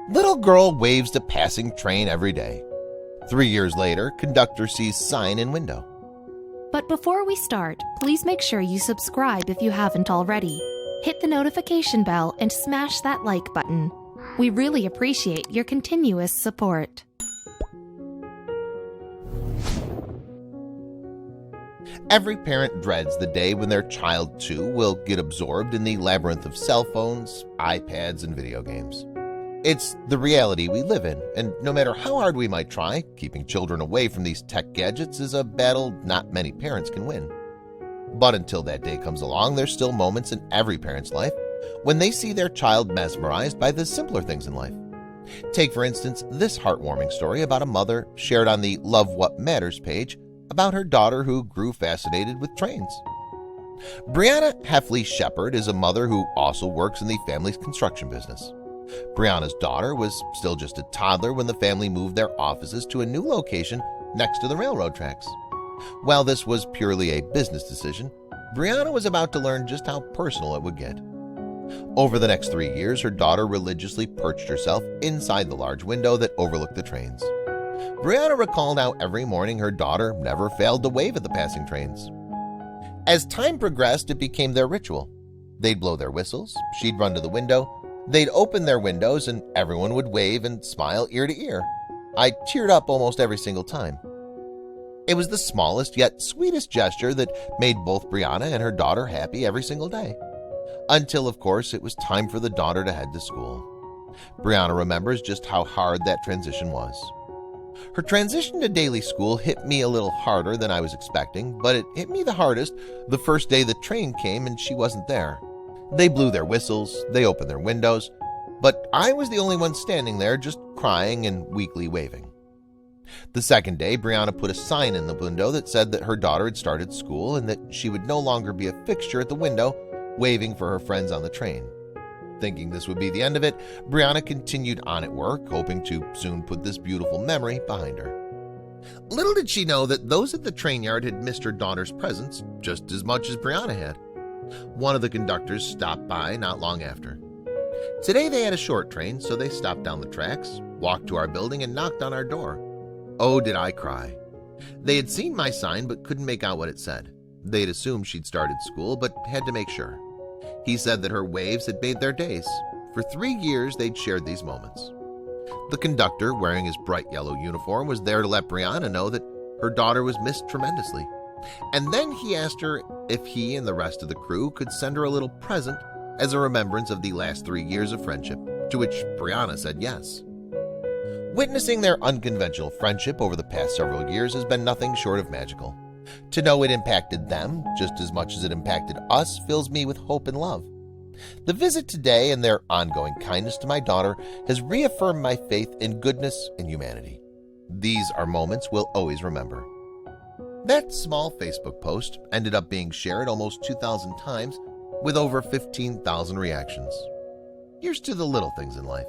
Little girl waves to passing train every day. 3 years later, conductor sees sign in window. But before we start, please make sure you subscribe if you haven't already. Hit the notification bell and smash that like button. We really appreciate your continuous support. Every parent dreads the day when their child, too, will get absorbed in the labyrinth of cell phones, iPads, and video games. It's the reality we live in, and no matter how hard we might try, keeping children away from these tech gadgets is a battle not many parents can win. But until that day comes along, there's still moments in every parent's life when they see their child mesmerized by the simpler things in life. Take, for instance, this heartwarming story about a mother shared on the Love What Matters page about her daughter who grew fascinated with trains. Brianna Heffley Shepard is a mother who also works in the family's construction business. Brianna's daughter was still just a toddler when the family moved their offices to a new location next to the railroad tracks. While this was purely a business decision, Brianna was about to learn just how personal it would get. Over the next 3 years, her daughter religiously perched herself inside the large window that overlooked the trains. Brianna recalled how every morning her daughter never failed to wave at the passing trains. As time progressed, it became their ritual. They'd blow their whistles, she'd run to the window, they'd open their windows, and everyone would wave and smile ear to ear. I teared up almost every single time. It was the smallest yet sweetest gesture that made both Brianna and her daughter happy every single day. Until, of course, it was time for the daughter to head to school. Brianna remembers just how hard that transition was. Her transition to daily school hit me a little harder than I was expecting, but it hit me the hardest the first day the train came and she wasn't there. They blew their whistles, they opened their windows, but I was the only one standing there just crying and weakly waving. The second day, Brianna put a sign in the window that said that her daughter had started school and that she would no longer be a fixture at the window waving for her friends on the train. Thinking this would be the end of it, Brianna continued on at work, hoping to soon put this beautiful memory behind her. Little did she know that those at the train yard had missed her daughter's presence just as much as Brianna had. One of the conductors stopped by not long after. Today they had a short train, so they stopped down the tracks, walked to our building, and knocked on our door. Oh, did I cry. They had seen my sign but couldn't make out what it said. They'd assumed she'd started school but had to make sure. He said that her waves had made their days. For 3 years, they'd shared these moments. The conductor, wearing his bright yellow uniform, was there to let Brianna know that her daughter was missed tremendously. And then he asked her if he and the rest of the crew could send her a little present as a remembrance of the last 3 years of friendship, to which Brianna said yes. Witnessing their unconventional friendship over the past several years has been nothing short of magical. To know it impacted them just as much as it impacted us fills me with hope and love. The visit today and their ongoing kindness to my daughter has reaffirmed my faith in goodness and humanity. These are moments we'll always remember. That small Facebook post ended up being shared almost 2,000 times with over 15,000 reactions. Here's to the little things in life.